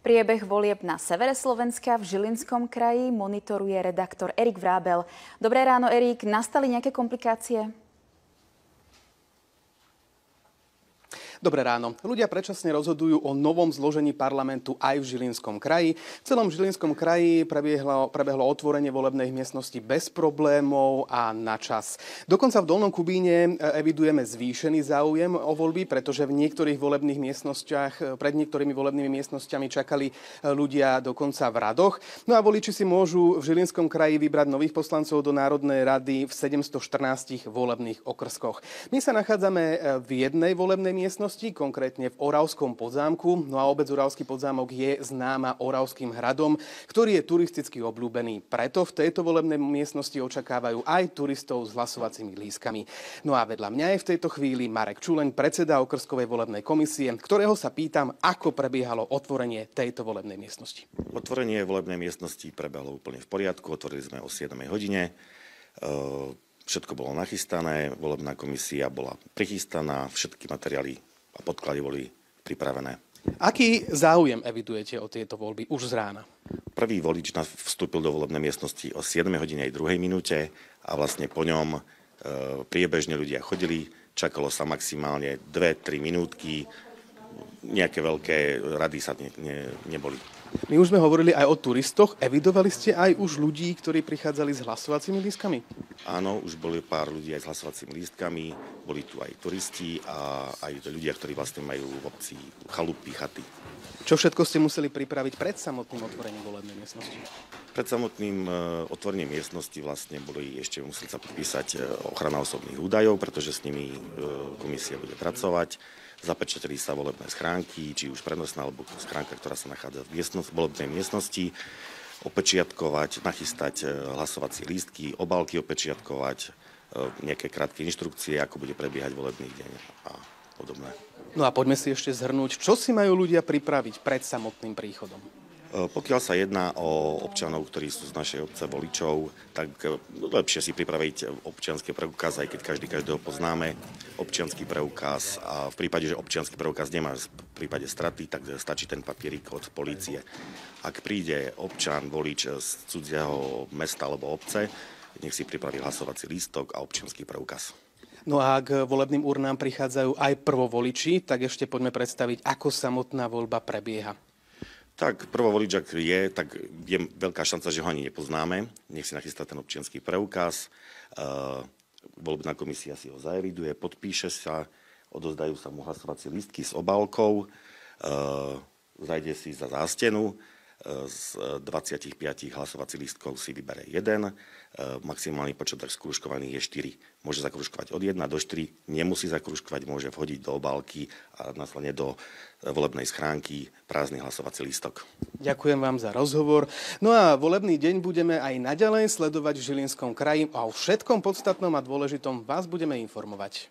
Priebeh volieb na severe Slovenska v Žilinskom kraji monitoruje redaktor Erik Vrábel. Dobré ráno, Erik. Nastali nejaké komplikácie? Dobré ráno. Ľudia predčasne rozhodujú o novom zložení parlamentu aj v Žilinskom kraji. V celom Žilinskom kraji prebehlo otvorenie volebnej miestnosti bez problémov a na čas. Dokonca v Dolnom Kubíne evidujeme zvýšený záujem o voľby, pretože v niektorých volebných miestnostiach, pred niektorými volebnými miestnostiami čakali ľudia dokonca v radoch. No a voliči si môžu v Žilinskom kraji vybrať nových poslancov do Národnej rady v 714 volebných okrskoch. My sa nachádzame v jednej volebnej miestnosti, konkrétne v Oravskom Podzámku. No a obec Oravský Podzámok je známa Oravským hradom, ktorý je turisticky obľúbený. Preto v tejto volebnej miestnosti očakávajú aj turistov s hlasovacími lístkami. No a vedľa mňa je v tejto chvíli Marek Čuleň, predseda okrskovej volebnej komisie, ktorého sa pýtam, ako prebiehalo otvorenie tejto volebnej miestnosti. Otvorenie volebnej miestnosti prebehlo úplne v poriadku. Otvorili sme o 7 hodine. Všetko bolo nachystané, volebná komisia bola prichystaná, všetky materiály a podklady boli pripravené. Aký záujem evidujete o tieto voľby už z rána? Prvý volič vstúpil do volebnej miestnosti o 7 hodine aj 2 minúte a vlastne po ňom priebežne ľudia chodili, čakalo sa maximálne 2-3 minútky, nejaké veľké rady sa neboli. My už sme hovorili aj o turistoch. Evidovali ste aj už ľudí, ktorí prichádzali s hlasovacími lístkami? Áno, už boli pár ľudí aj s hlasovacími lístkami. Boli tu aj turisti a aj ľudia, ktorí vlastne majú v obci chalupy, chaty. Čo všetko ste museli pripraviť pred samotným otvorením volebnej miestnosti? Pred samotným otvorením miestnosti vlastne museli sa podpísať ochrana osobných údajov, pretože s nimi komisia bude pracovať. Zapečatili sa volebné schránky, či už prenosná alebo schránka, ktorá sa nachádza v volebnej miestnosti, opečiatkovať, nachystať hlasovacie lístky, obálky opečiatkovať, nejaké krátke inštrukcie, ako bude prebiehať volebný deň a podobné. No a poďme si ešte zhrnúť, čo si majú ľudia pripraviť pred samotným príchodom. Pokiaľ sa jedná o občanov, ktorí sú z našej obce voličov, tak lepšie si pripraviť občiansky preukaz, aj keď každého poznáme. Občiansky preukaz a v prípade, že občiansky preukaz nemá v prípade straty, tak stačí ten papierik od polície. Ak príde občan, volič z cudzieho mesta alebo obce, nech si pripraví hlasovací lístok a občiansky preukaz. No a ak volebným urnám prichádzajú aj prvovoliči, tak ešte poďme predstaviť, ako samotná voľba prebieha. Tak prvovolič, ak je, tak je veľká šanca, že ho ani nepoznáme. Nech si nachystá ten občiansky preukaz. Volebná komisia si ho zaeviduje, podpíše sa, odozdajú sa mu hlasovacie lístky s obálkou, zajde si za zástenu, z 25 hlasovacích lístkov si vybere jeden, maximálny počet zakrúžkovaných je 4. Môže zakrúžkovať od 1 do 4, nemusí zakrúžkovať, môže vhodiť do obálky a následne do volebnej schránky prázdny hlasovací lístok. Ďakujem vám za rozhovor. No a volebný deň budeme aj naďalej sledovať v Žilinskom kraji a o všetkom podstatnom a dôležitom vás budeme informovať.